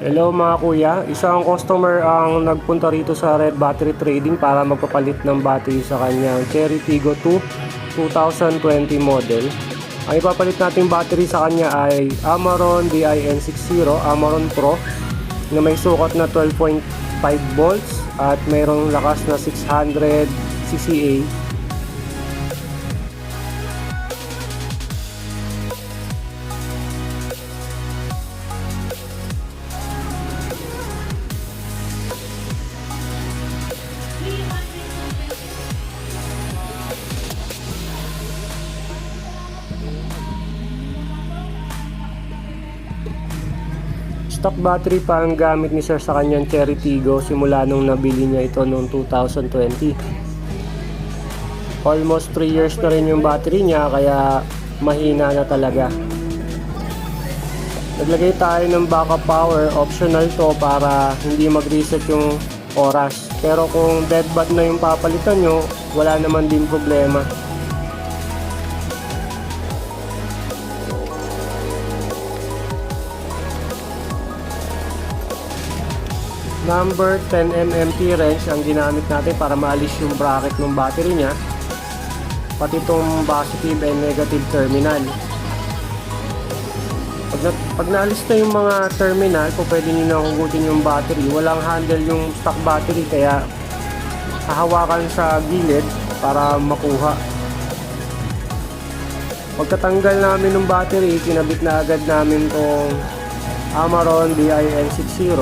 Hello mga kuya, isang customer ang nagpunta rito sa Red Battery Trading para magpapalit ng battery sa kanyang Cherry Tiggo 2 2020 model. Ang ipapalit nating battery sa kanya ay Amaron DIN60 Amaron Pro na may sukat na 12.5 volts at mayroong lakas na 600 cca. Stock battery pa ang gamit ni Sir sa kanyang Cherry Tiggo simula nung nabili niya ito noong 2020. Almost 3 years na rin yung battery niya kaya mahina na talaga. Naglagay tayo ng backup power, optional to para hindi mag-reset yung oras. Pero kung dead bat na yung papalitan nyo, wala naman din problema. Number 10mm T-wrench ang ginamit natin para maalis yung bracket ng battery niya, pati itong positive and negative terminal. Pag naalis na yung mga terminal, kung pwede nyo na hugutin yung battery, walang handle yung stock battery kaya hahawakan sa gilid para makuha. Pagkatanggal namin ng battery, kinabit na agad namin itong Amaron DIN60.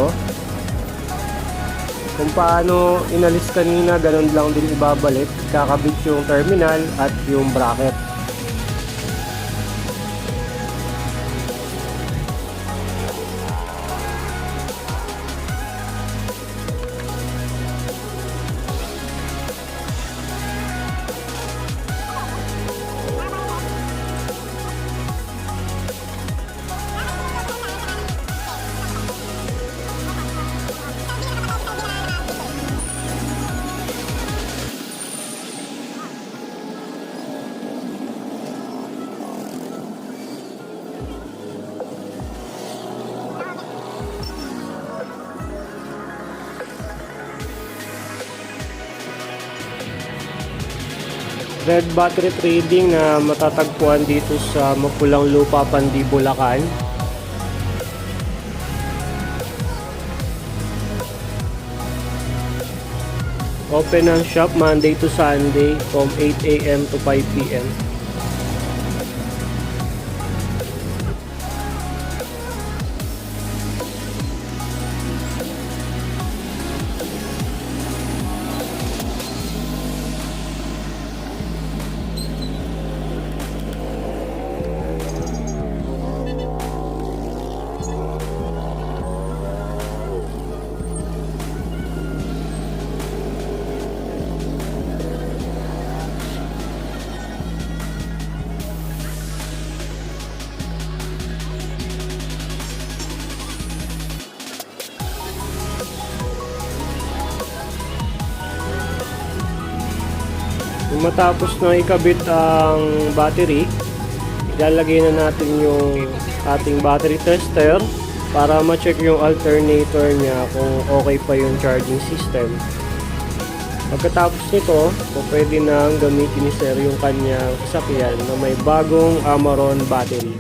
Kung paano inalis kanina, ganun lang din ibabalik. Kakabit yung terminal at yung bracket. Red Battery Trading na matatagpuan dito sa Mapulang Lupa, Pandi, Bulacan. Open ang shop Monday to Sunday from 8 AM to 5 PM. Matapos na ikabit ang battery, ilalagay na natin yung ating battery tester para ma-check yung alternator niya kung okay pa yung charging system. Pagkatapos nito, pwede nang gamitin ni Sir yung kanyang sasakyan na may bagong Amaron battery.